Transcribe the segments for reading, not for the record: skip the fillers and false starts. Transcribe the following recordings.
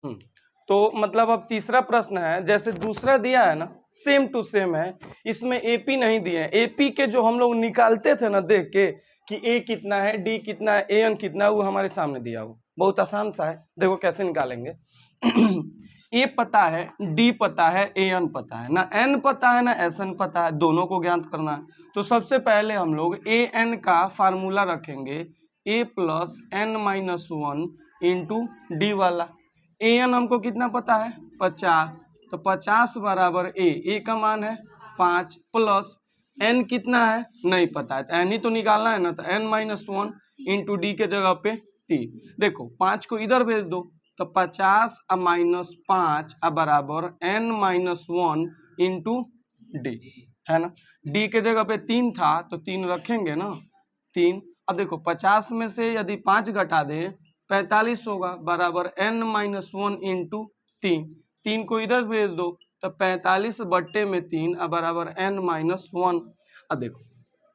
तो मतलब अब तीसरा प्रश्न है, जैसे दूसरा दिया है ना सेम टू सेम है, इसमें एपी नहीं दिए हैं। एपी के जो हम लोग निकालते थे ना देख के कि ए कितना है, डी कितना है, एन कितना है, वो हमारे सामने दिया हो। बहुत आसान सा है, देखो कैसे निकालेंगे। ए पता है, डी पता है, एन पता है ना, एन पता है ना एस एन पता है, दोनों को ज्ञात करना है। तो सबसे पहले हम लोग ए एन का फार्मूला रखेंगे, A plus N minus one into D वाला। ए एन हमको कितना पता है 50, तो 50 बराबर ए का मान है 5 प्लस एन कितना है नहीं पता है, तो एन ही तो निकालना है ना, तो n minus one into d के जगह पे 3। देखो 5 को इधर भेज दो, तो 50 माइनस 5 बराबर n minus one into d, है ना। डी के जगह पे 3 था तो 3 रखेंगे ना, 3। अब देखो 50 में से यदि 5 घटा दे 45 होगा, बराबर एन माइनस वन इंटू 3 को इधर भेज दो, तो 45 बट्टे में 3 बराबर एन माइनस वन। अब देखो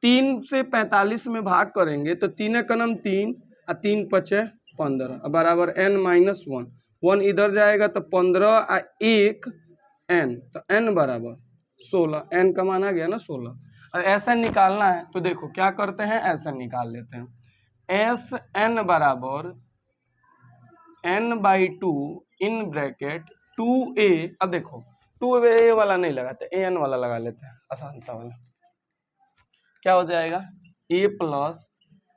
3 से 45 में भाग करेंगे तो 3 का नाम 3 और 3 पचे 15 बराबर एन माइनस वन। 1 इधर जाएगा तो 15 और 1 एन, तो एन बराबर 16, एन का मान आ गया ना 16। और एस एन निकालना है तो देखो क्या करते हैं, एस एन निकाल लेते हैं। एस एन बराबर n by two in bracket 2a। अब देखो 2a वाला नहीं लगाते, ए एन वाला लगा लेते हैं, आसान सा वाला। क्या हो जाएगा a प्लस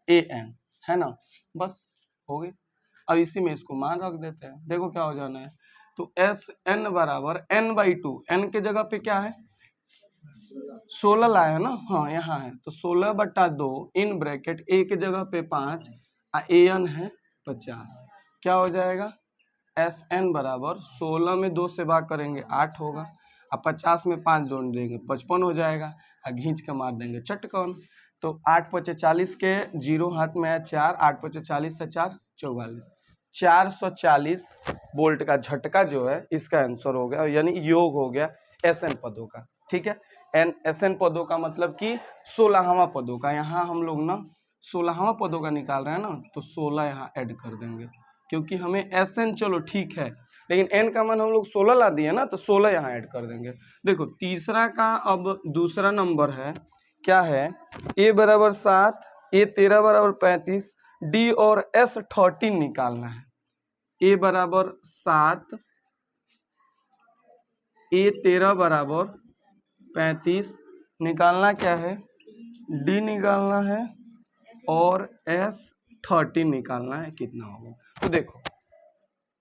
ए एन, है ना, बस हो गई। अब इसी में इसको मान रख देते हैं, देखो क्या हो जाना है। तो एस एन बराबर एन बाई टू, एन के जगह पे क्या है 16 लाया है ना, हाँ यहाँ है, तो 16/2 इन ब्रैकेट ए के जगह पे 5 ए एन है 50। क्या हो जाएगा एस एन बराबर 16 में 2 से भाग करेंगे 8 होगा, अब 50 में 5 जोड़ देंगे 55 हो जाएगा, और घींच के मार देंगे चटकन। तो 8 पचे 40 के 0 हाथ में है 4, 8 पचे 40 से 4 44, 440 वोल्ट का झटका जो है इसका आंसर हो गया, यानी योग हो गया एस एन पदों का। ठीक है, एन एस एन पदों का मतलब कि 16वां पदों का। यहाँ हम लोग ना 16वां पदों का निकाल रहे हैं ना, तो 16 यहाँ ऐड कर देंगे, क्योंकि हमें एस एन चलो ठीक है, लेकिन एन का मान हम लोग 16 ला दिए ना, तो 16 यहाँ ऐड कर देंगे। देखो तीसरा का अब दूसरा नंबर है, क्या है ए बराबर 7, ए 13 बराबर 35, डी और एस 13 निकालना है। ए बराबर 7, ए 13 बराबर 35 निकालना क्या है, डी निकालना है और एस 13 निकालना है, कितना होगा। तो देखो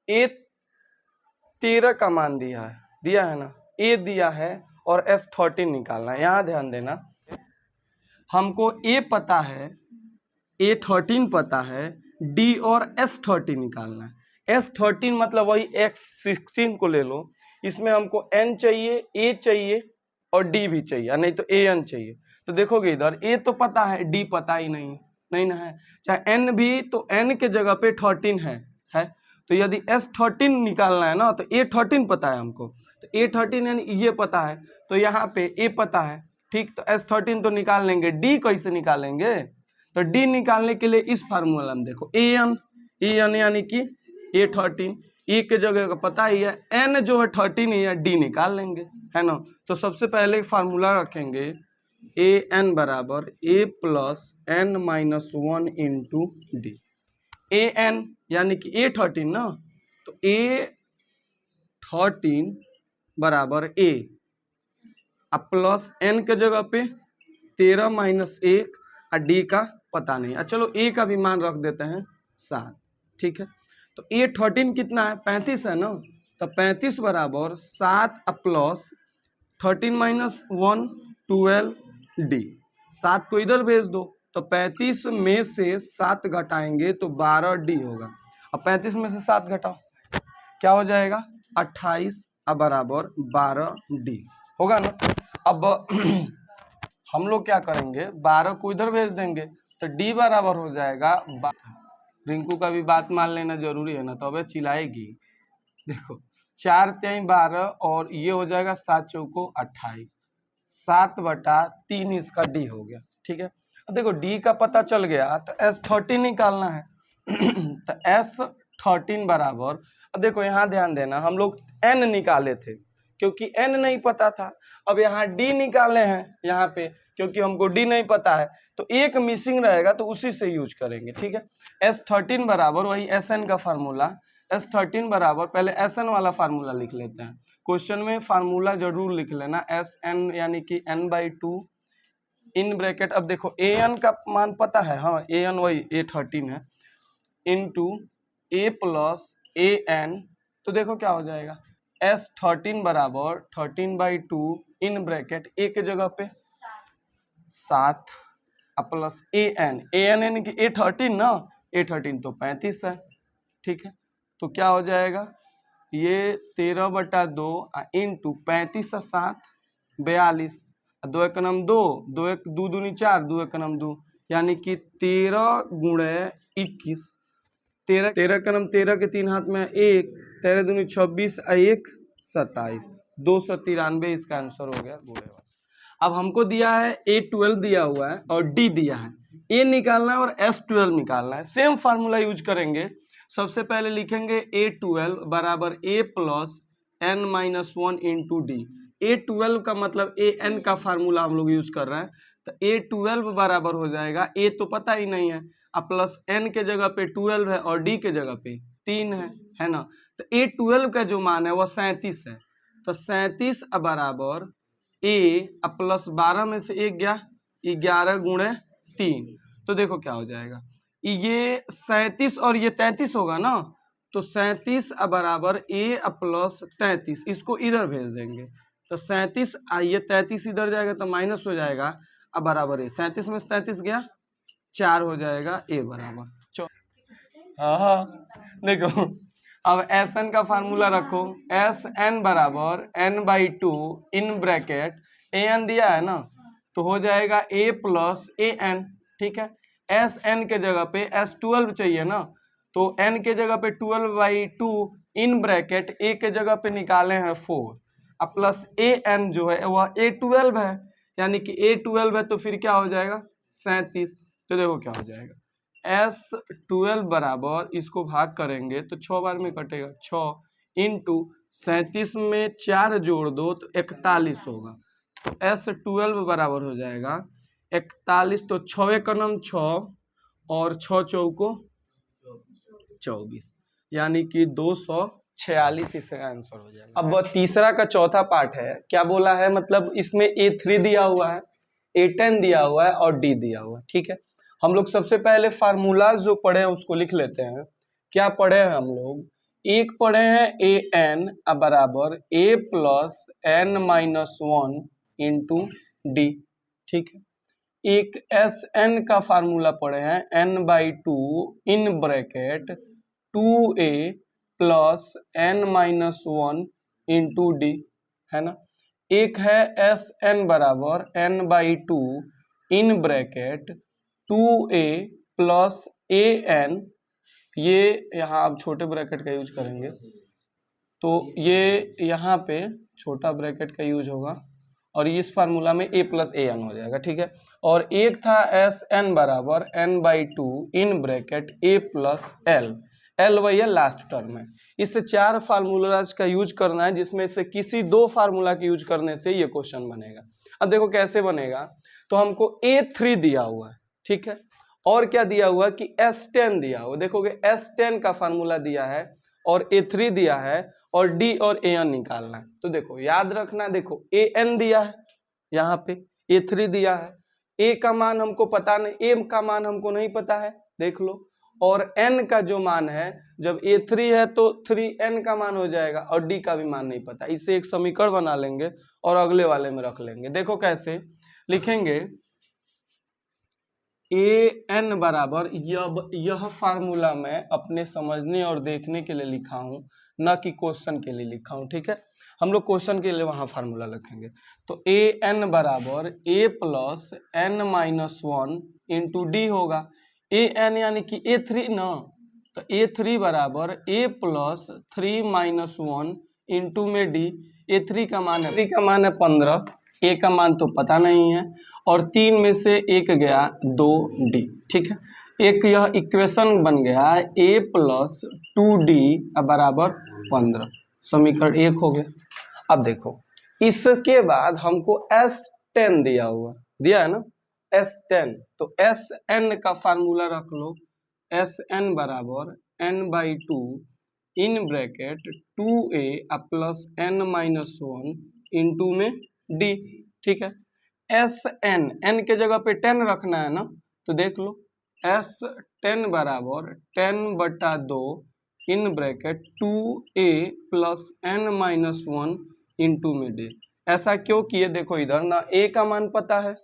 ए 13 का मान दिया है ना, ए दिया है और एस 13 निकालना है। यहाँ ध्यान देना, हमको ए पता है, ए 13 पता है, डी और एस 13 निकालना है। एस 13 मतलब वही एक्स 16 को ले लो, इसमें हमको एन चाहिए, ए चाहिए और डी भी चाहिए, नहीं तो ए एन चाहिए। तो देखोगे इधर ए तो पता है, डी पता ही नहीं ना है, चाहे एन भी, तो एन के जगह पे 13 है। तो यदि एस 13 निकालना है ना, तो ए 13 पता है हमको, तो ए 13 यानी ये पता है, तो यहाँ पे ए पता है, ठीक। तो एस 13 तो निकाल लेंगे, डी कैसे निकालेंगे, तो डी निकालने के लिए इस फार्मूला में देखो ए एन यानी कि ए 13, ए के जगह का पता ही है, एन जो है 13 ही है, डी निकाल लेंगे, है ना। तो सबसे पहले फार्मूला रखेंगे ए एन बराबर A plus N minus one into D. A N यानी कि ए 13 ना, तो ए 13 बराबर ए, अब प्लस एन के जगह पे 13 माइनस 1 और डी का पता नहीं है, चलो ए का भी मान रख देते हैं 7, ठीक है। तो ए 13 कितना है 35 है ना, तो 35 बराबर 7 प्लस 13 माइनस 1 12 डी। 7 को इधर भेज दो, तो 35 में से 7 घटाएंगे तो 12 डी होगा। अब 35 में से 7 घटाओ, क्या हो जाएगा 28 बराबर 12 डी होगा ना। अब हम लोग क्या करेंगे, 12 को इधर भेज देंगे, तो डी बराबर हो जाएगा। रिंकू का भी बात मान लेना जरूरी है ना, तो अब चिल्लाएगी। देखो 4 3 12 और ये हो जाएगा 7 चौको 28, 7/3 इसका डी हो गया, ठीक है। अब देखो डी का पता चल गया, तो एस 13 निकालना है। तो एस 13 बराबर, अब देखो यहाँ ध्यान देना, हम लोग n निकाले थे क्योंकि n नहीं पता था। अब यहाँ d निकाले हैं यहाँ पे क्योंकि हमको d नहीं पता है, तो एक मिसिंग रहेगा तो उसी से यूज करेंगे। ठीक है, S13 बराबर वही Sn का फार्मूला, S13 बराबर पहले Sn वाला फार्मूला लिख लेते हैं। क्वेश्चन में फार्मूला जरूर लिख लेना, Sn यानी कि n/2 इन ब्रैकेट। अब देखो an का मान पता है, हाँ an वही A13 है, इंटू a प्लस an, तो देखो क्या हो जाएगा, S13 बराबर 13/2 इन ब्रैकेट a के जगह पे 7 प्लस an यानी कि A13 ना, A13 तो 35 है। ठीक है, तो क्या हो जाएगा, ये 13/2 इंटू 35 से 7 42, 2 एक नम 2, 2 एक 2 दूनी 4, 2 एक नम 2, यानी कि 13 गुणे 21, 13 का नम 13 के 3 हाथ में 1, 13 दूनी 26, 1 27, 293 इसका आंसर हो गया बूढ़े वाला। अब हमको दिया है A12 दिया हुआ है और D दिया है, A निकालना है और S12 निकालना है। सेम फार्मूला यूज करेंगे। सबसे पहले लिखेंगे A12 बराबर A plus n-1 into D. A12 का मतलब an का फार्मूला हम लोग यूज कर रहे हैं, तो A12 बराबर हो जाएगा, A तो पता ही नहीं है, अब प्लस n के जगह पे 12 है और D के जगह पे 3 है ना। तो A12 का जो मान है वह 37 है, तो 37 बराबर A अब प्लस 12 में से 1 गया, 11 गुणे 3, तो देखो क्या हो जाएगा, ये 37 और ये 33 होगा ना, तो 37 बराबर A प्लस 33, इसको इधर भेज देंगे, तो 37 ये 33 इधर जाएगा तो माइनस हो जाएगा, अब बराबर A, 37 में से 33 गया 4 हो जाएगा, A बराबर। हाँ देखो, अब Sn का फार्मूला रखो, Sn बराबर n/2 इन ब्रैकेट an दिया है ना, तो हो जाएगा A प्लस an। ठीक है, Sn के जगह पे S12 चाहिए ना, तो n के जगह पे 12/2 इन ब्रैकेट A के जगह पे निकाले हैं 4, अब प्लस an जो है वह A12 है, यानी कि A12 है, तो फिर क्या हो जाएगा 37, तो देखो क्या हो जाएगा, S12 बराबर इसको भाग करेंगे तो 6 बार में कटेगा, 6 इंटू 37 में 4 जोड़ दो तो 41 होगा, तो S12 बराबर हो जाएगा 41, तो 6 का नम 6 और 6 चौको 24, यानी कि 246 इसका आंसर हो जाएगा। अब तीसरा का चौथा पार्ट है, क्या बोला है, मतलब इसमें A3 दिया हुआ है, A10 दिया हुआ है और D दिया हुआ है। ठीक है, हम लोग सबसे पहले फार्मूला जो पढ़े हैं उसको लिख लेते हैं। क्या पढ़े हैं हम लोग, एक पढ़े हैं an बराबर A plus n-1 into D. ठीक है, एक Sn का फार्मूला पढ़े हैं n/2 इन bracket 2A plus n-1 into d, है ना। एक है Sn बराबर n/2 in bracket 2A plus an, ये यहाँ आप छोटे ब्रैकेट का यूज करेंगे, तो ये यहाँ पे छोटा ब्रैकेट का यूज होगा और इस फार्मूला में A प्लस an हो जाएगा। ठीक है, और एक था Sn बराबर n/2 in bracket A plus l वही है लास्ट टर्म है। इससे 4 फार्मूलाज का यूज करना है, जिसमें से किसी 2 फार्मूला के यूज करने से ये क्वेश्चन बनेगा। अब देखो कैसे बनेगा, तो हमको A3 दिया हुआ है, ठीक है, और क्या दिया हुआ कि S10 दिया हुआ, देखोगे S10 का फार्मूला दिया है और A3 दिया है और D और an निकालना है। तो देखो याद रखना, देखो an दिया है यहाँ पे, A3 दिया है, A का मान हमको पता नहीं, A का मान हमको नहीं पता है, देख लो, और n का जो मान है, जब A3 है तो 3n का मान हो जाएगा और D का भी मान नहीं पता, इससे एक समीकरण बना लेंगे और अगले वाले में रख लेंगे। देखो कैसे लिखेंगे, an बराबर, यह फार्मूला मैं अपने समझने और देखने के लिए लिखा हूं, न कि क्वेश्चन के लिए लिखा हूं। ठीक है, हम लोग क्वेश्चन के लिए वहां फार्मूला लिखेंगे, तो an बराबर A plus n-1 into D होगा, an यानी कि A3 ना, तो A3 बराबर A प्लस 3-1 इंटू में D। A3 का मान है, 3 का मान है 15, A का मान तो पता नहीं है, और 3 में से 1 गया 2D। ठीक है, एक यह इक्वेशन बन गया A प्लस 2D बराबर 15, समीकरण 1 हो गया। अब देखो इसके बाद हमको S10 दिया है ना, S10, तो Sn का फार्मूला रख लो, Sn बराबर n/2 इन bracket 2a plus n-1 into में d। ठीक है, Sn, n के जगह पे 10 रखना है ना, तो देख लो S10 बराबर 10/2 इन bracket 2a plus n-1 into में d। ऐसा क्यों किए, देखो इधर ना a का मान पता है,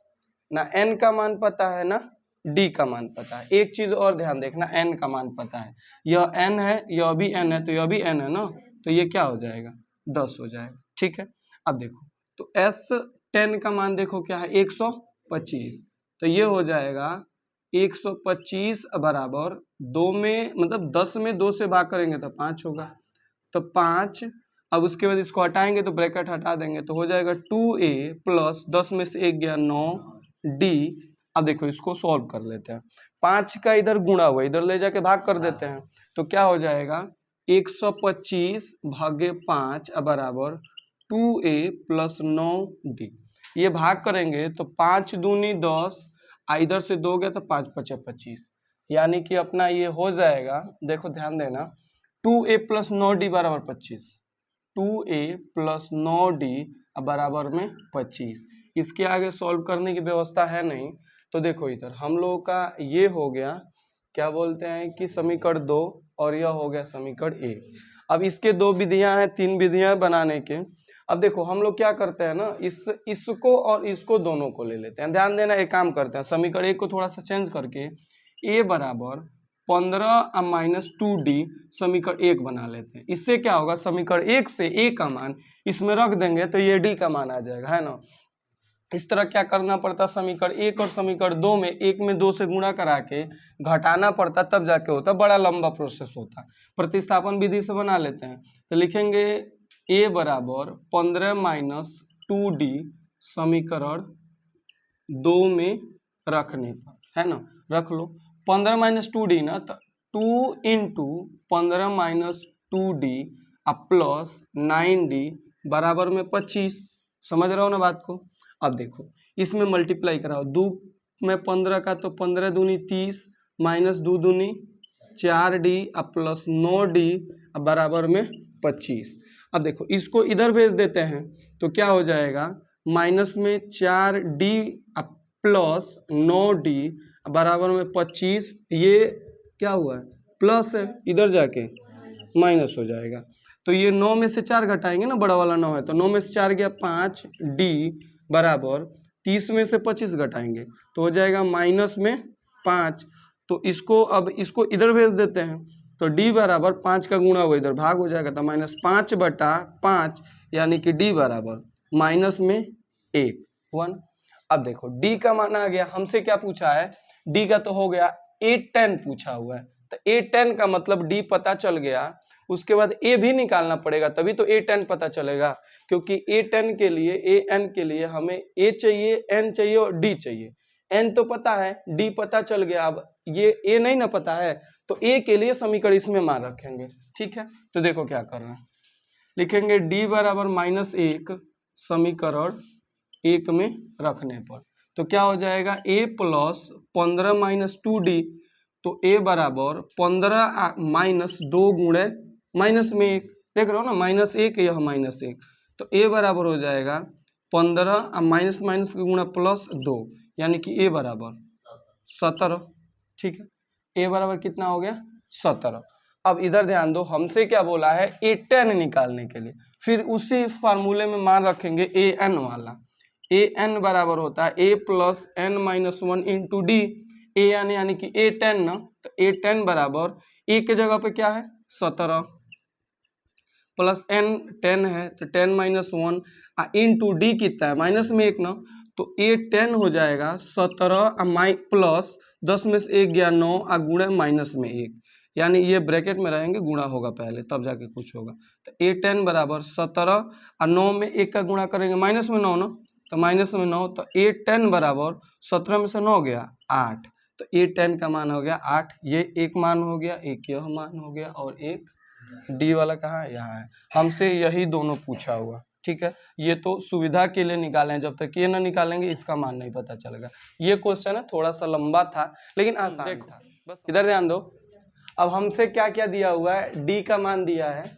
ना n का मान पता है, ना d का मान पता है। एक चीज और ध्यान देखना, n का मान पता है, यह n है, यह भी n है, तो यह भी n है ना, तो ये क्या हो जाएगा 10 हो जाएगा। ठीक है, अब देखो तो S10 का मान देखो क्या है 125, तो ये हो जाएगा 125 बराबर 2 में, मतलब 10 में 2 से भाग करेंगे तो 5 होगा, तो 5। अब उसके बाद इसको हटाएंगे तो ब्रैकेट हटा देंगे तो हो जाएगा 2a प्लस 10 में से 1 गया 9d। अब देखो इसको सॉल्व कर लेते हैं, 5 का इधर गुणा हुआ इधर ले जाके भाग कर देते हैं, तो क्या हो जाएगा 125 भागे 5 बराबर 2a प्लस 9d। ये भाग करेंगे तो 5 दूनी 10, इधर से 2 गया तो 5 × 25, यानी कि अपना ये हो जाएगा, देखो ध्यान देना, 2a प्लस 9d बराबर 25, 2a प्लस 9d बराबर में 25। इसके आगे सॉल्व करने की व्यवस्था है नहीं, तो देखो इधर हम लोगों का ये हो गया, क्या बोलते हैं कि समीकरण 2, और यह हो गया समीकरण 1। अब इसके 2 विधियां हैं, 3 विधियां बनाने के। अब देखो हम लोग क्या करते हैं ना, इसको और इसको दोनों को ले लेते हैं। ध्यान देना, एक काम करते हैं, समीकरण 1 को थोड़ा सा चेंज करके a बराबर 15 - 2d समीकरण 1 बना लेते हैं। इससे क्या होगा, समीकरण 1 से a का मान इसमें रख देंगे तो ये d का मान आ जाएगा, है ना। इस तरह क्या करना पड़ता, समीकरण 1 और समीकरण 2 में 1 में 2 से गुणा करा के घटाना पड़ता, तब जाके होता, बड़ा लंबा प्रोसेस होता। प्रतिस्थापन विधि से बना लेते हैं, तो लिखेंगे a बराबर 15 - 2d समीकरण 2 में रखने पर, है ना, रख लो 15 - 2d ना, तो 2 × 15 - 2d प्लस 9d बराबर में 25। समझ रहे हो ना बात को। अब देखो इसमें मल्टीप्लाई कराओ, 2 में 15 का तो 15 दूनी 30 माइनस 2 दूनी 4d प्लस 9d बराबर में 25। अब देखो इसको इधर भेज देते हैं तो क्या हो जाएगा, माइनस में 4d प्लस 9d बराबर में 25। ये क्या हुआ है, प्लस है, इधर जाके माइनस हो जाएगा। तो ये 9 में से 4 घटाएंगे ना, बड़ा वाला 9 है, तो 9 में से 4 गया 5d बराबर 30 में से 25 घटाएंगे तो हो जाएगा माइनस में 5। तो इसको अब इसको इधर भेज देते हैं, तो d बराबर 5 का गुणा हुआ इधर भाग हो जाएगा, तो -5/5 यानी कि d बराबर माइनस में 1। अब देखो d का मान आ गया, हमसे क्या पूछा है, d का तो हो गया, A10 पूछा हुआ है, तो A10 का मतलब d पता चल गया। उसके बाद a भी निकालना पड़ेगा, तभी तो A10 पता चलेगा, क्योंकि A10 के लिए an के लिए हमें a चाहिए, n चाहिए और d चाहिए। n तो पता है, d पता चल गया, अब ये a नहीं ना पता है, तो a के लिए समीकरण इसमें मान रखेंगे। ठीक है, तो देखो क्या करना है, लिखेंगे d बराबर -1 समीकरण 1 में रखने पर, तो क्या हो जाएगा a प्लस 15 - 2d, तो a बराबर 15 माइनस 2 गुणे माइनस में 1, देख रहे हो ना, -1 यह -1, तो a बराबर हो जाएगा 15 माइनस माइनस का गुणा प्लस 2, यानी कि a बराबर 17। ठीक है, a बराबर कितना हो गया 17। अब इधर ध्यान दो, हमसे क्या बोला है, A10 निकालने के लिए, फिर उसी फार्मूले में मान रखेंगे an वाला। an बराबर होता है a plus n-1 into D, an यानी कि A10 ना, तो A10 बराबर a के जगह पे क्या है 17 प्लस n 10 है, तो 10 - 1 इंटू डी कितना है माइनस में 1 ना, तो A10 हो जाएगा 17 प्लस 10 में से 1 गया 9 गुणे माइनस में 1, यानी ये ब्रैकेट में रहेंगे, गुणा होगा पहले तब जाके कुछ होगा। तो A10 बराबर 17 और 9 में 1 का गुणा करेंगे माइनस में 9 ना, तो माइनस में 9, तो A10 बराबर 17 में से 9 गया 8, तो A10 का मान हो गया 8। ये एक मान हो गया, एक यह मान हो गया और एक डी वाला कहाँ है, यहाँ है। हमसे यही दोनों पूछा हुआ, ठीक है। ये तो सुविधा के लिए निकाले हैं, जब तक ये ना निकालेंगे इसका मान नहीं पता चलेगा। ये क्वेश्चन है थोड़ा सा लंबा था लेकिन आसान था, बस इधर ध्यान दो। अब हमसे क्या क्या दिया हुआ है, डी का मान दिया है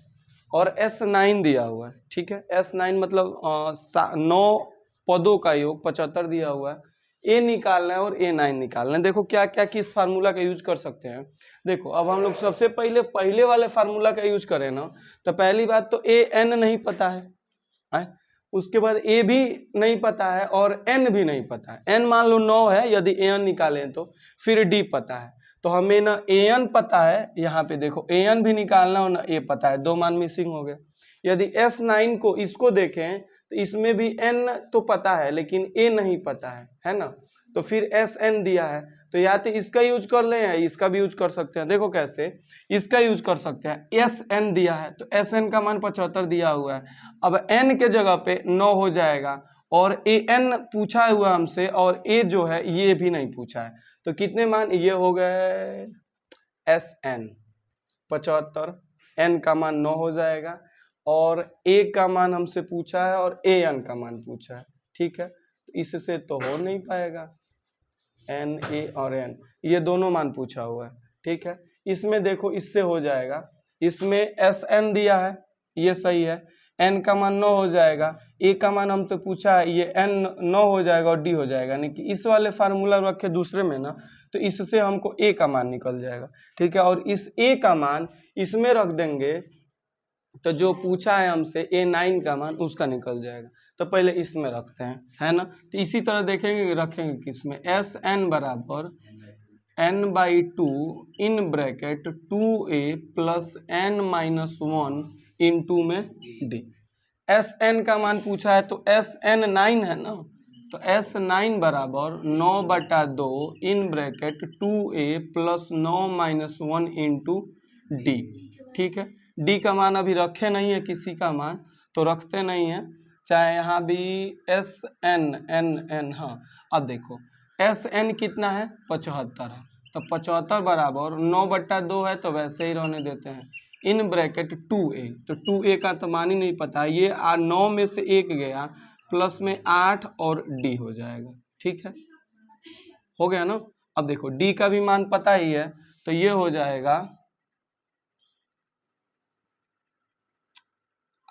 और S9 दिया हुआ है, ठीक है। S9 मतलब 9 पदों का योग 75 दिया हुआ है। ए निकालना है और A9 निकालना है। देखो क्या क्या किस फार्मूला का यूज कर सकते हैं। देखो अब हम लोग सबसे पहले वाले फार्मूला का यूज करें ना, तो पहली बात तो AN नहीं पता है, उसके बाद A भी नहीं पता है और N भी नहीं पता है। N मान लो 9 है, यदि AN निकालें तो फिर D पता है। तो हमें ना AN पता है, यहाँ पे देखो AN भी निकालना और ना A पता है, 2 मान मिसिंग हो गए। यदि S9 को इसको देखें तो इसमें भी N तो पता है लेकिन A नहीं पता है ना। तो फिर SN दिया है, तो या तो इसका यूज कर लें या इसका भी यूज कर सकते हैं। देखो कैसे, इसका यूज कर सकते हैं। SN दिया है तो SN का मान 75 दिया हुआ है। अब N के जगह पे 9 हो जाएगा और AN पूछा हुआ हमसे और A जो है ये भी नहीं पूछा है। तो कितने मान ये हो गए, SN 75, N का मान 9 हो जाएगा और A का मान हमसे पूछा है और AN का मान पूछा है, ठीक है। तो इससे तो हो नहीं पाएगा, N A और N ये दोनों मान पूछा हुआ है, ठीक है। इसमें देखो इससे हो जाएगा, इसमें SN दिया है ये सही है, N का मान 9 हो जाएगा, A का मान हमसे पूछा है ये N 9 हो जाएगा और D हो जाएगा। यानी कि इस वाले फार्मूला रखे दूसरे में ना, तो इससे हमको A का मान निकल जाएगा, ठीक है। और इस A का मान इसमें रख देंगे तो जो पूछा है हमसे A9 का मान उसका निकल जाएगा। तो पहले इसमें रखते हैं, है ना। तो इसी तरह देखेंगे रखेंगे किसमें, SN बराबर n/2 इन ब्रैकेट 2A प्लस n-1 इन 2 में D। SN का मान पूछा है तो SN9 है ना, तो S9 बराबर 9/2 इन bracket 2A plus 9-1 into D, ठीक है। D का मान अभी रखे नहीं है किसी का मान, तो रखते नहीं है, चाहे यहाँ भी SN हाँ। अब देखो SN कितना है, 75 है, तो 75 बराबर 9/2 है, तो वैसे ही रहने देते हैं। इन ब्रैकेट 2A, तो 2A का तो मान ही नहीं पता, ये 9 में से 1 गया, प्लस में 8 और D हो जाएगा, ठीक है। हो गया ना। अब देखो D का भी मान पता ही है, तो ये हो जाएगा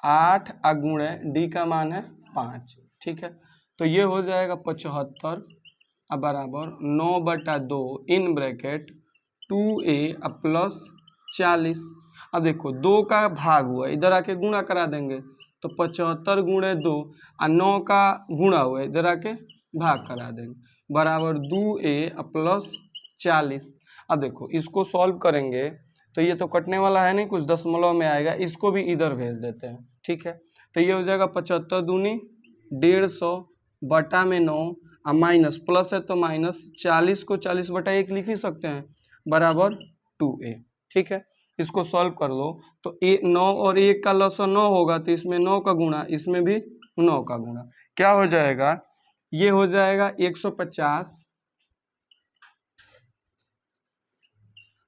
8 गुणे D का मान है 5, ठीक है। तो ये हो जाएगा 75 बराबर 9/2 इन ब्रैकेट 2A प्लस 40। अब देखो 2 का भाग हुआ, इधर आके गुणा करा देंगे, तो 75 गुणे 2 और 9 का गुणा हुआ, इधर आके भाग करा देंगे, बराबर 2A प्लस 40। अब देखो इसको सॉल्व करेंगे तो ये तो कटने वाला है नहीं, कुछ दशमलव में आएगा, इसको भी इधर भेज देते हैं, ठीक है। तो ये हो जाएगा 75 दूनी 150 बटा में 9 और माइनस प्लस है तो माइनस, 40 को 40/1 लिख ही सकते हैं, बराबर 2A, ठीक है। इसको सॉल्व कर लो तो 9 और 1 का लसा 9 होगा, तो इसमें 9 का गुणा, इसमें भी 9 का गुणा, क्या हो जाएगा, ये हो जाएगा 150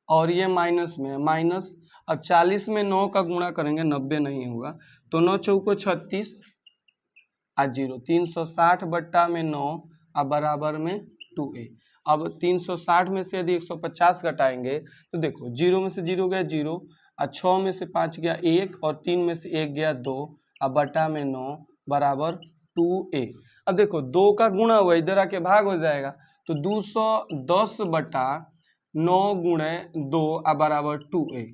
और ये माइनस में है, माइनस। अब 40 में 9 का गुणा करेंगे 90 नहीं होगा, तो 9 चौको 36 और 0, 360 बट्टा में 9 और बराबर में 2A। अब 360 में से यदि 150 घटाएंगे तो देखो 0 में से 0 गया 0 और 6 में से 5 गया 1 और 3 में से 1 गया 2 और बटा में 9 बराबर 2A। अब देखो 2 का गुणा हुआ, इधर आके भाग हो जाएगा, तो 210 बटा 9 गुणे 2 बराबर 2A।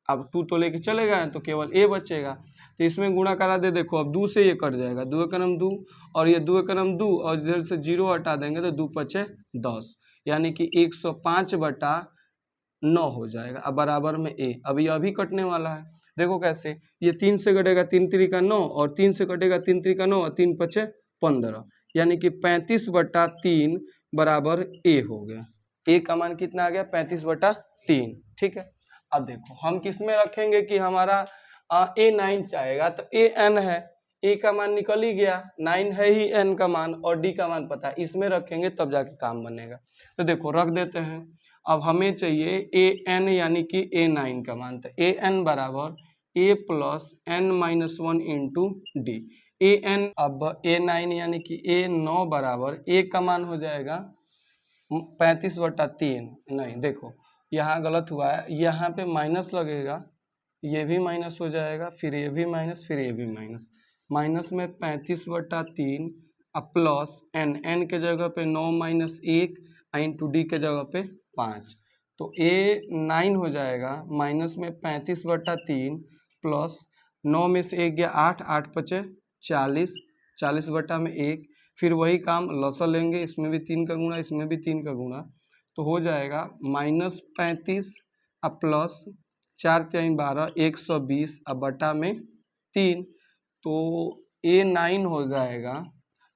अब 2 तो लेके चले गए तो केवल A बचेगा, तो इसमें गुणा करा दे, देखो अब 2 से ये कट जाएगा, 2 का नाम 2 और ये 2 का नाम 2 और इधर से 0 हटा देंगे तो 2 पचे 10, यानी कि 105 बटा 9 हो जाएगा, अब बराबर में A। अब ये अभी कटने वाला है, देखो कैसे, ये 3 से कटेगा 3 3 का 9 और 3 से कटेगा 3 3 का 9 और 3 पचे 15, यानी कि 35/3 बराबर A हो गया। A का मान कितना आ गया, 35/3, ठीक है। अब देखो हम किस में रखेंगे कि हमारा A9 चाहेगा, तो AN है, A का मान निकल ही गया, 9 है ही N का मान और D का मान पता है, इसमें रखेंगे तब जाके काम बनेगा। तो देखो रख देते हैं, अब हमें चाहिए ए एन यानी कि A9 का मान। तो ए एन बराबर A plus N minus one into D. A n अब A9 यानी कि A9 बराबर ए का मान हो जाएगा 35/3। नहीं देखो यहाँ गलत हुआ है, यहाँ पे माइनस लगेगा, ये भी माइनस हो जाएगा, फिर ये भी माइनस, फिर ये भी माइनस। माइनस में 35/3 अब प्लस एन, एन के जगह पे 9 माइनस 1 इंटू डी के जगह पे 5। तो A9 हो जाएगा माइनस में 35/3 प्लस 9 में से 1 गया 8, 8 पचे 40, 40/1। फिर वही काम लसा लेंगे, इसमें भी 3 का गुणा, इसमें भी 3 का गुणा, तो हो जाएगा -35 अब प्लस 4 3 12 120 अब बटा में 3। तो A9 हो जाएगा,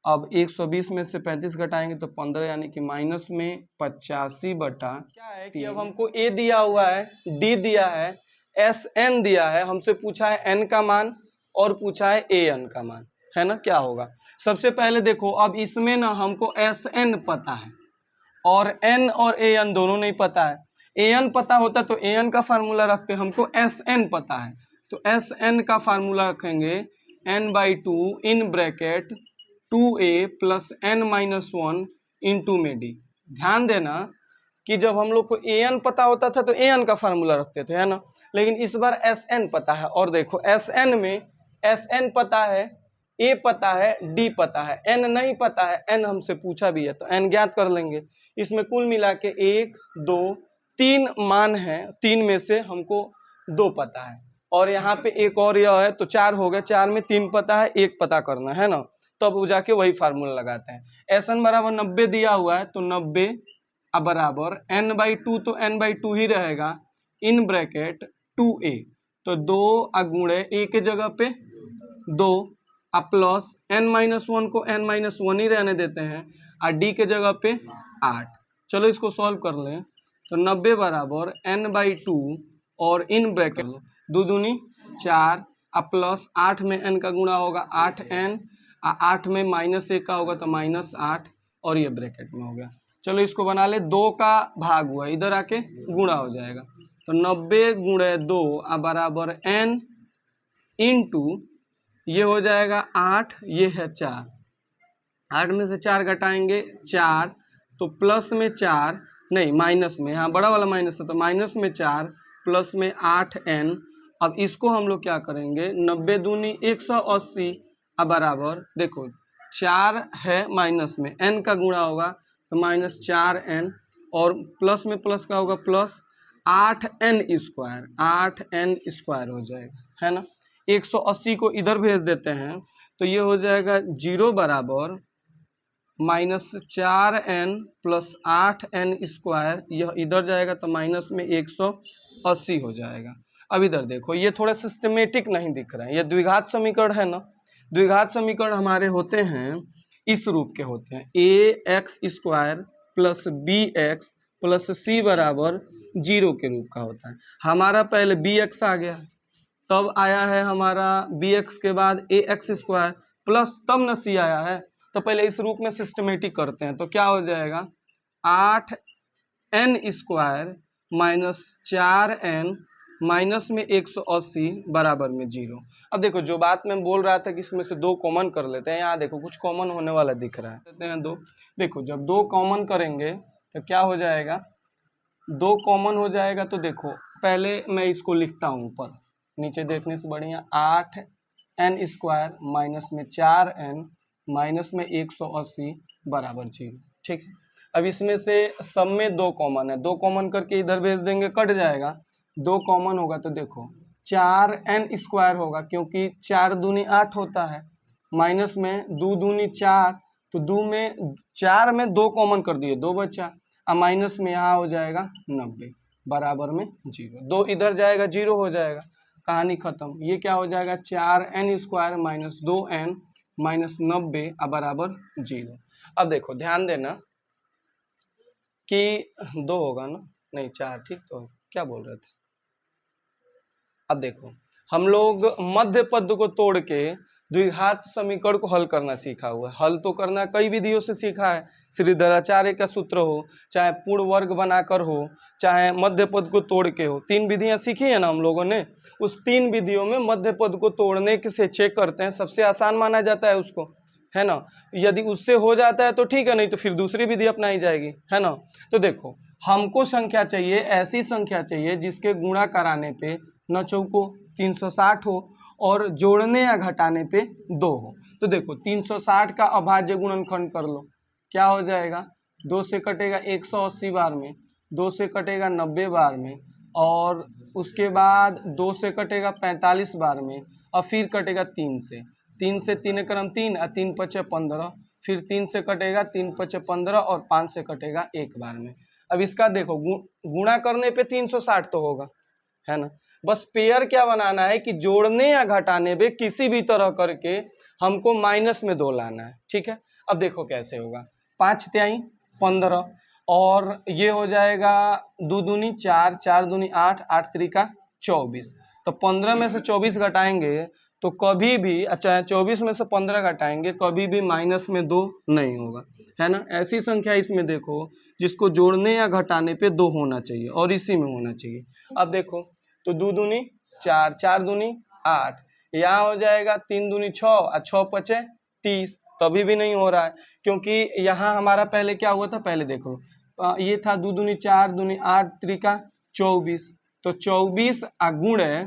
अब 120 में से 35 घटाएंगे तो 15 यानी कि माइनस में 85 बटा क्या है कि अब हमको A दिया हुआ है, D दिया है, SN दिया है, हमसे पूछा है N का मान और पूछा है AN का मान, है ना। क्या होगा सबसे पहले देखो, अब इसमें ना हमको SN पता है और N और AN दोनों नहीं पता है। AN पता होता तो AN का फार्मूला रखते, हमको SN पता है तो SN का फार्मूला रखेंगे n/2 इन bracket 2a plus n-1 into में d। ध्यान देना कि जब हम लोग को an पता होता था तो an का फार्मूला रखते थे, है ना, लेकिन इस बार sn पता है। और देखो sn में sn पता है, a पता है, d पता है, n नहीं पता है, n हमसे पूछा भी है तो n ज्ञात कर लेंगे। इसमें कुल मिला के 1 2 3 मान है, 3 में से हमको 2 पता है और यहाँ पे एक और यह है तो 4 हो गए, 4 में 3 पता है, 1 पता करना है ना, तब वो जाके वही फार्मूला लगाते हैं। SN बराबर 90 दिया हुआ है तो 90 अब बराबर n/2 तो n/2 ही रहेगा इन ब्रैकेट 2a, तो 2 गुणे a के जगह पे 2 अब प्लस n-1 को n-1 ही रहने देते हैं और d के जगह पे 8। चलो इसको सॉल्व कर लें तो 90 बराबर n/2 और इन ब्रैकेट 2 दूनी 4 अब प्लस 8 में n का गुणा होगा 8n, 8 में -1 का होगा तो -8 और ये ब्रैकेट में हो गया। चलो इसको बना ले, 2 का भाग हुआ इधर आके गुणा हो जाएगा तो 90 गुणे 2 बराबर n इंटू ये हो जाएगा 8, ये है 4, 8 में से 4 घटाएंगे 4 तो प्लस में 4 नहीं माइनस में, यहाँ बड़ा वाला माइनस है तो माइनस में 4 प्लस में 8n। अब इसको हम लोग क्या करेंगे, 90 दूनी 180 अब बराबर देखो 4 है माइनस में n का गुणा होगा तो -4n और प्लस में प्लस का होगा plus 8n square, 8n square हो जाएगा, है ना। 180 को इधर भेज देते हैं तो ये हो जाएगा 0 बराबर -4n प्लस 8n स्क्वायर, यह इधर जाएगा तो माइनस में 180 हो जाएगा। अब इधर देखो ये थोड़ा सिस्टमेटिक नहीं दिख रहा है, ये द्विघात समीकरण है ना। द्विघात समीकरण हमारे होते हैं इस रूप के होते हैं, ax square plus bx plus c बराबर 0 के रूप का होता है। हमारा पहले bx आ गया, तब आया है हमारा bx के बाद ax स्क्वायर प्लस तब न c आया है, तो पहले इस रूप में सिस्टमेटिक करते हैं तो क्या हो जाएगा 8n square minus 4n minus में 180 बराबर में 0। अब देखो जो बात मैं बोल रहा था कि इसमें से 2 कॉमन कर लेते हैं, यहाँ देखो कुछ कॉमन होने वाला दिख रहा है, लेते हैं 2। देखो जब 2 कॉमन करेंगे तो क्या हो जाएगा, 2 कॉमन हो जाएगा तो देखो पहले मैं इसको लिखता हूँ ऊपर, नीचे देखने से बढ़िया 8n स्क्वायर माइनस में 4n माइनस में 180 बराबर 0, ठीक है। अब इसमें से सब में 2 कॉमन है, 2 कॉमन करके इधर भेज देंगे कट जाएगा, 2 कॉमन होगा तो देखो 4n स्क्वायर होगा क्योंकि 4 दूनी 8 होता है, माइनस में 2 दूनी 4 तो 2 में 4 में 2 कॉमन कर दिए 2 बचा, अब माइनस में यहाँ हो जाएगा 90 बराबर में 0, 2 इधर जाएगा 0 हो जाएगा, कहानी खत्म। ये क्या हो जाएगा 4n square minus 2n minus 90 बराबर 0। अब देखो ध्यान देना कि 2 होगा ना, नहीं 4, ठीक तो क्या बोल रहे थे। अब देखो हम लोग मध्य पद को तोड़ के द्विघात समीकरण को हल करना सीखा हुआ है। हल तो करना कई विधियों से सीखा है, श्रीधराचार्य का सूत्र हो, चाहे पूर्ण वर्ग बनाकर हो, चाहे मध्य पद को तोड़ के हो, 3 विधियां सीखी है ना हम लोगों ने। उस 3 विधियों में मध्य पद को तोड़ने से चेक करते हैं, सबसे आसान माना जाता है उसको, है ना। यदि उससे हो जाता है तो ठीक है, नहीं तो फिर दूसरी विधि अपनाई जाएगी, है ना। तो देखो हमको संख्या चाहिए, ऐसी संख्या चाहिए जिसके गुणा कराने पे न चौको 360 हो और जोड़ने या घटाने पे 2 हो। तो देखो 360 का अभाज्य गुणनखंड कर लो, क्या हो जाएगा, 2 से कटेगा 180 बार में, 2 से कटेगा 90 बार में, और उसके बाद 2 से कटेगा 45 बार में, और फिर कटेगा 3 से। 3 से 3 क्रम 3 और 3 पचे 15, फिर 3 से कटेगा 3 पचे 15 और 5 से कटेगा 1 बार में। अब इसका देखो गुणा करने पे 360 तो होगा, है ना। बस पेयर क्या बनाना है कि जोड़ने या घटाने पे किसी भी तरह करके हमको माइनस में 2 लाना है, ठीक है। अब देखो कैसे होगा, 5 तिहाई 15 और ये हो जाएगा 2 दूनी 4, 4 दूनी 8, 8 त्रिका 24। तो 15 में से 24 घटाएंगे तो कभी भी, अच्छा 24 में से 15 घटाएंगे कभी भी माइनस में 2 नहीं होगा, है ना। ऐसी संख्या इसमें देखो जिसको जोड़ने या घटाने पे 2 होना चाहिए और इसी में होना चाहिए। अब देखो तो 2 दूनी 4, 4 दूनी 8, यहाँ हो जाएगा 3 दूनी 6 और 6 पचे 30, तभी भी नहीं हो रहा है क्योंकि यहाँ हमारा पहले क्या हुआ था, पहले देखो ये था 2 दूनी 4 दूनी 8 त्रिका 24, तो 24 गुणे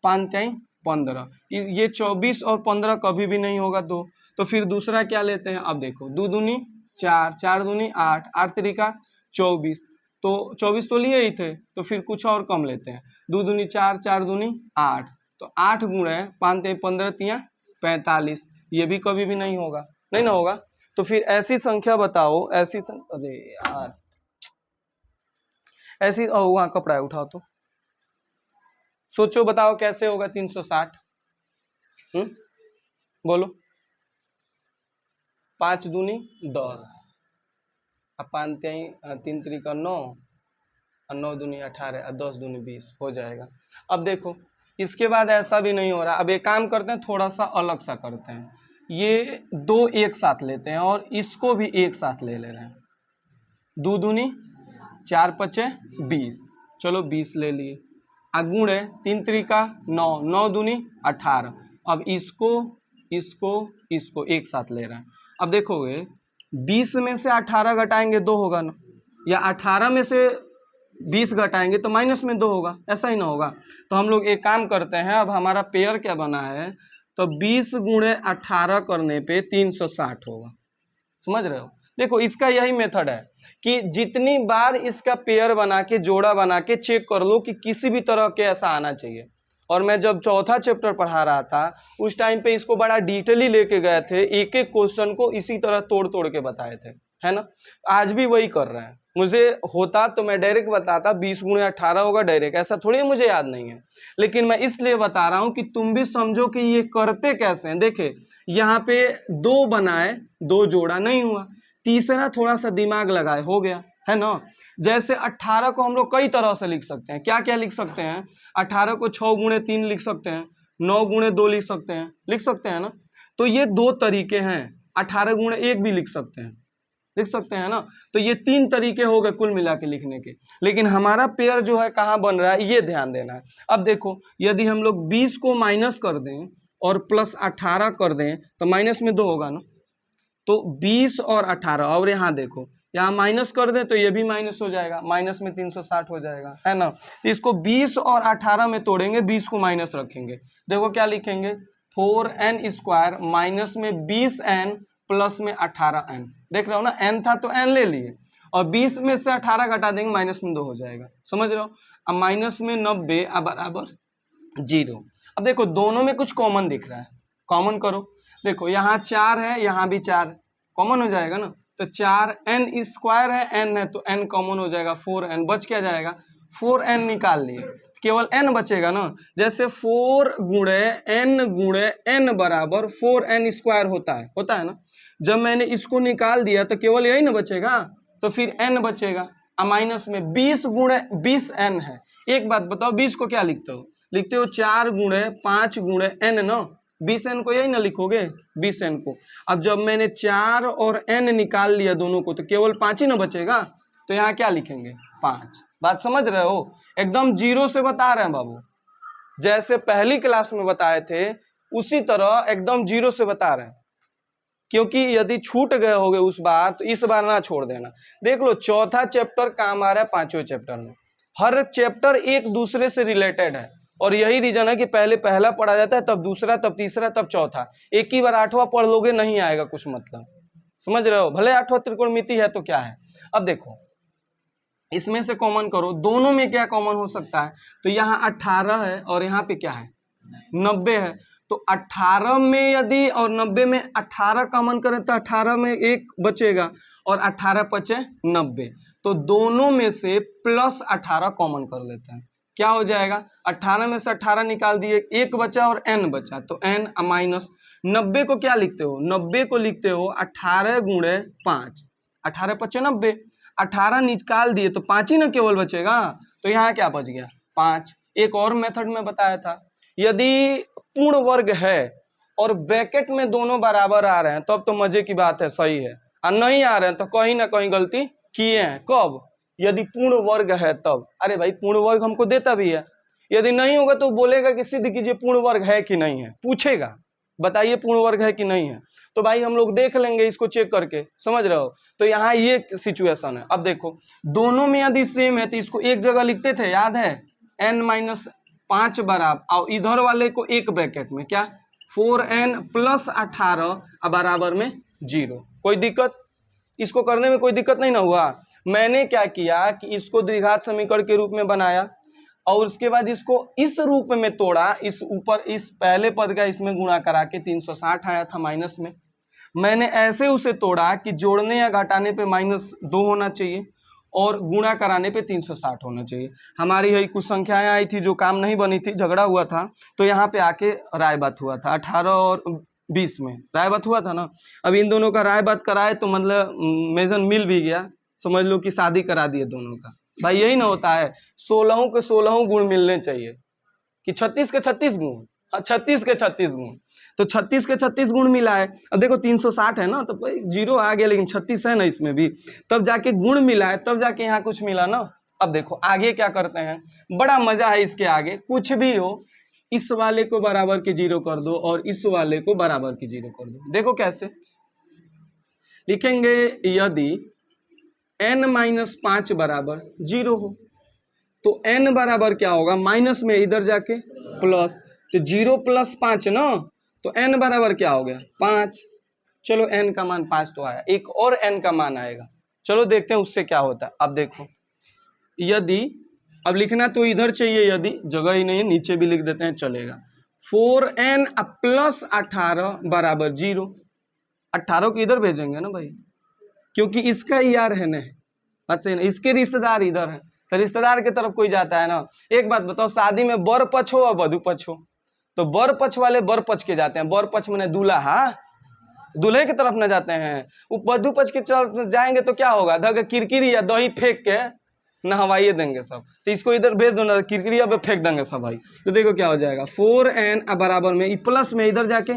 5 तिहाई 15, ये 24 और 15 कभी भी नहीं होगा 2। तो फिर दूसरा क्या लेते हैं, अब देखो 2 दूनी 4, 4 दूनी 8, 8 त्रिका 24, तो 24 तो लिए ही थे, तो फिर कुछ और कम लेते हैं, 2 दूनी 4, 4 दूनी 8, तो 8 गुणे 5 तिहाई 15 तिया 45, ये भी कभी भी नहीं होगा, नहीं ना होगा। तो फिर ऐसी संख्या बताओ, ऐसी अरे यार ऐसी वहाँ कपड़ा है उठाओ तो, सोचो बताओ कैसे होगा 360, बोलो। 5 दूनी 10, 5 तिहाई 3 त्रिका 9 और 9 दूनी 18 और 10 दूनी 20 हो जाएगा। अब देखो इसके बाद ऐसा भी नहीं हो रहा, अब एक काम करते हैं थोड़ा सा अलग सा करते हैं, ये 2 एक साथ लेते हैं और इसको भी एक साथ ले रहे हैं। 2 दूनी 4 पचे 20, चलो 20 ले लिए, गुणे 3 त्रिका 9, 9 दूनी 18, अब इसको इसको इसको एक साथ ले रहे हैं। अब देखोगे 20 में से 18 घटाएंगे 2 होगा ना, या 18 में से 20 घटाएंगे तो माइनस में 2 होगा, ऐसा ही ना होगा। तो हम लोग एक काम करते हैं, अब हमारा पेयर क्या बना है, तो 20 गुणे 18 करने पे 360 होगा, समझ रहे हो। देखो इसका यही मेथड है कि जितनी बार इसका पेयर बना के जोड़ा बना के चेक कर लो कि किसी भी तरह के ऐसा आना चाहिए। और मैं जब चौथा चैप्टर पढ़ा रहा था उस टाइम पे इसको बड़ा डिटेली लेके गए थे, एक एक क्वेश्चन को इसी तरह तोड़ तोड़ के बताए थे, है ना। आज भी वही कर रहे हैं, मुझे होता तो मैं डायरेक्ट बताता 20 गुणे 18 होगा डायरेक्ट, ऐसा थोड़ी मुझे याद नहीं है, लेकिन मैं इसलिए बता रहा हूं कि तुम भी समझो कि ये करते कैसे हैं। देखे यहाँ पे 2 बनाए, 2 जोड़ा नहीं हुआ, तीसरा थोड़ा सा दिमाग लगाए हो गया, है ना। जैसे 18 को हम लोग कई तरह से लिख सकते हैं, क्या क्या लिख सकते हैं, 18 को 6 गुणे 3 लिख सकते हैं, 9 गुणे 2 लिख सकते हैं ना। तो ये 2 तरीके हैं, 18 गुणे 1 भी लिख सकते हैं ना। तो ये 3 तरीके हो गए कुल मिला के लिखने के, लेकिन हमारा पेयर जो है कहाँ बन रहा है ये ध्यान देना है। अब देखो यदि हम लोग 20 को माइनस कर दें और प्लस 18 कर दें तो माइनस में 2 होगा ना, तो 20 और 18, और यहाँ देखो यहाँ माइनस कर दें तो ये भी माइनस हो जाएगा, माइनस में 360 हो जाएगा, है ना। तो इसको 20 और 18 में तोड़ेंगे, 20 को माइनस रखेंगे, देखो क्या लिखेंगे 4n स्क्वायर माइनस में 20n प्लस में 18n, देख रहे हो ना, n था तो n ले लिए और 20 में से 18 घटा देंगे माइनस में 2 हो जाएगा, समझ रहे हो। अब माइनस में 90 बराबर 0। अब देखो दोनों में कुछ कॉमन दिख रहा है, कॉमन करो, देखो यहाँ 4 है, यहाँ भी 4 कॉमन हो जाएगा ना, तो 4n स्क्वायर है, n है तो n कॉमन हो जाएगा, 4n बच क्या जाएगा, 4n निकाल लिए, केवल n बचेगा ना। जैसे 4 गुणे n बराबर 4n स्क्वायर होता है ना। जब मैंने इसको निकाल दिया तो केवल यही ना बचेगा, तो फिर n बचेगा, माइनस में 20 गुणे 20n है। एक बात बताओ 20 को क्या लिखते हो, 4 गुणे 5 गुणे n ना, 20n को यही ना लिखोगे, 20n को। अब जब मैंने 4 और n निकाल लिया दोनों को तो केवल 5 ही ना बचेगा, तो यहाँ क्या लिखेंगे 5। बात समझ रहे हो, एकदम जीरो से बता रहे हैं बाबू, जैसे पहली क्लास में बताए थे उसी तरह एकदम जीरो से बता रहे हैं, क्योंकि यदि छूट गए होगे उस बार तो इस बार ना छोड़ देना। देख लो चौथा चैप्टर काम आ रहा है पांचवें चैप्टर में, हर चैप्टर एक दूसरे से रिलेटेड है, और यही रीजन है कि पहले पहला पढ़ा जाता है, तब दूसरा, तब तीसरा, तब चौथा। एक ही बार आठवां पढ़ लोगे नहीं आएगा कुछ मतलब, समझ रहे हो। भले आठवां त्रिकोणमिति है तो क्या है। अब देखो इसमें से कॉमन करो, दोनों में क्या कॉमन हो सकता है, तो यहाँ 18 है और यहाँ पे क्या है 90 है, तो 18 में यदि और 90 में 18 कॉमन करें तो 18 में 1 बचेगा और 18 पचे 90, तो दोनों में से प्लस 18 कॉमन कर लेते हैं, क्या हो जाएगा 18 में से 18 निकाल दिए, 1 बचा और n बचा, तो n माइनस 90 को क्या लिखते हो, 90 को लिखते हो 18 गुणे 5, 18 पचे 90, 18 निकाल दिए तो 5 ही ना केवल बचेगा, तो यहाँ क्या बच गया 5। एक और मेथड में बताया था, यदि पूर्ण वर्ग है और ब्रैकेट में दोनों बराबर आ रहे हैं तब तो मजे की बात है, सही है, और नहीं आ रहे हैं तो कहीं ना कहीं गलती किए हैं। कब, यदि पूर्ण वर्ग है तब। अरे भाई पूर्ण वर्ग हमको देता भी है, यदि नहीं होगा तो बोलेगा कि सिद्ध कीजिए पूर्ण वर्ग है कि नहीं है, पूछेगा बताइए पूर्ण वर्ग है कि नहीं है, तो भाई हम लोग देख लेंगे इसको चेक करके, समझ रहे हो। तो यहाँ ये सिचुएशन है। अब देखो दोनों में यदि सेम है तो इसको एक जगह लिखते थे, याद है, n-5 बराबर, और इधर वाले को एक ब्रैकेट में क्या 4n + 18 बराबर में 0। कोई दिक्कत, इसको करने में कोई दिक्कत नहीं ना हुआ। मैंने क्या किया कि इसको द्विघात समीकरण के रूप में बनाया और उसके बाद इसको इस रूप में तोड़ा, इस ऊपर इस पहले पद का इसमें गुणा करा के 360 आया था माइनस में। मैंने ऐसे उसे तोड़ा कि जोड़ने या घटाने पे -2 होना चाहिए और गुणा कराने पे 360 होना चाहिए। हमारी यही कुछ संख्याएं आई थी जो काम नहीं बनी थी, झगड़ा हुआ था, तो यहाँ पे आके राय बात हुआ था 18 और 20 में राय बात हुआ था ना। अब इन दोनों का राय बात कराए तो मतलब मेजन मिल भी गया, समझ लो कि शादी करा दिए दोनों का। भाई यही ना होता है, 16 के 16 गुण मिलने चाहिए कि 36 के 36 गुण, 36 के 36 गुण, तो 36 के 36 गुण मिला है। अब देखो 360 है ना, तो भाई 0 आ गया, लेकिन 36 है ना इसमें भी, तब जाके गुण मिला है, तब जाके यहाँ कुछ मिला ना। अब देखो आगे क्या करते हैं, बड़ा मजा है इसके आगे, कुछ भी हो इस वाले को बराबर की 0 कर दो और इस वाले को बराबर की 0 कर दो। देखो कैसे लिखेंगे, यदि n-5 बराबर 0 हो तो n बराबर क्या होगा, माइनस में इधर जाके प्लस, तो 0 + 5 ना, तो n बराबर क्या हो गया 5। चलो n का मान 5 तो आया, एक और n का मान आएगा, चलो देखते हैं उससे क्या होता है। अब देखो यदि, अब लिखना तो इधर चाहिए, यदि जगह ही नहीं है नीचे भी लिख देते हैं चलेगा, 4n + 18 बराबर 0। 18 को इधर भेजेंगे ना भाई, क्योंकि इसका यार है ना, अच्छा ना, इसके रिश्तेदार इधर है तो रिश्तेदार की तरफ कोई जाता है ना। एक बात बताओ, शादी में बर पक्ष हो और वधू पक्ष हो, तो बर पक्ष वाले बर पक्ष के जाते हैं, बर पक्ष में दूल्हा दूल्हे की तरफ न जाते हैं, वो वधू पक्ष की तरफ जाएंगे तो क्या होगा, धग किरकिरी या दही फेंक के नहवाइए देंगे सब, तो इसको इधर भेज दो ना, किरकिरी पे फेंक देंगे सब भाई। तो देखो क्या हो जाएगा, 4n बराबर में प्लस में इधर जाके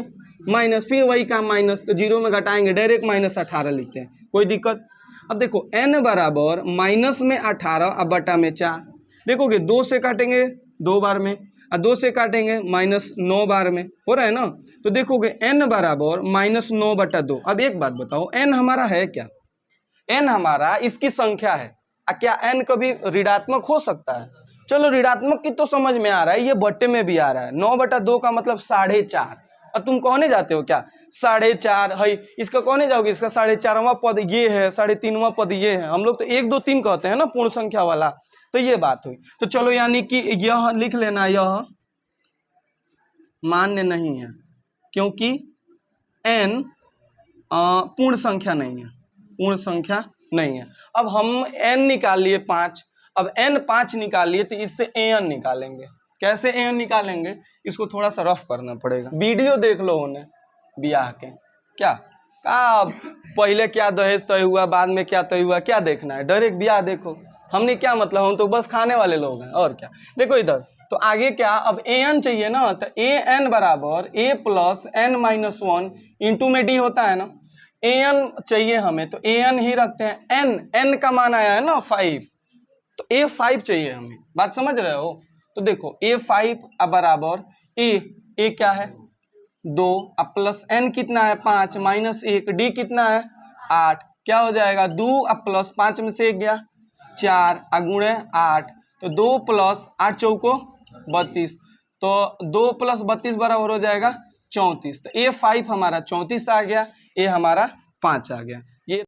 माइनस, फिर वही काम माइनस, तो 0 में घटाएंगे डायरेक्ट -18 लिखते हैं, कोई दिक्कत। अब देखो n बराबर माइनस में 18 अब बटा में 4, देखोगे 2 से काटेंगे 2 बार में और 2 से काटेंगे -9 बार में, हो रहा है ना। तो देखोगे n बराबर -9 बटा 2। अब एक बात बताओ, n हमारा है क्या, n हमारा इसकी संख्या है, क्या n कभी ऋणात्मक हो सकता है। चलो ऋणात्मक की तो समझ में आ रहा है, ये बट्टे में भी आ रहा है, 9 बटा 2 का मतलब 4.5, और तुम कौने जाते हो क्या 4.5 है, इसका कौने जाओगे, इसका 4.5वां पद ये है, 3.5वां पद ये है, हम लोग तो 1 2 3 कहते हैं ना पूर्ण संख्या वाला, तो ये बात हुई। तो चलो यानी कि यह लिख लेना, यह मान्य नहीं है क्योंकि n पूर्ण संख्या नहीं है, पूर्ण संख्या नहीं है। अब हम n निकाल लिए 5, अब n 5 निकाल लिए तो इससे an निकालेंगे। कैसे an निकालेंगे, इसको थोड़ा सा रफ करना पड़ेगा, वीडियो देख लो उन्हें ब्याह के, क्या पहले क्या दहेज तय हुआ, बाद में क्या तय हुआ, क्या देखना है, डायरेक्ट ब्याह देखो, हमने क्या मतलब, हम तो बस खाने वाले लोग हैं और क्या। देखो इधर तो आगे क्या, अब an चाहिए ना, तो an बराबर a plus n minus 1 into में d होता है ना। an चाहिए हमें तो an ही रखते हैं। n का मान आया है ना 5, तो a5 चाहिए हमें, बात समझ रहे हो। तो देखो a5 बराबर a क्या है 2, अब प्लस n कितना है 5 माइनस 1, d कितना है 8, क्या हो जाएगा 2 अब प्लस 5 में से 1 गया 4 अगुणे 8, तो 2 प्लस 8 चौको 32, तो 2 प्लस 32 बराबर हो जाएगा 34। तो a5 हमारा 34 आ गया, a हमारा 5 आ गया। ये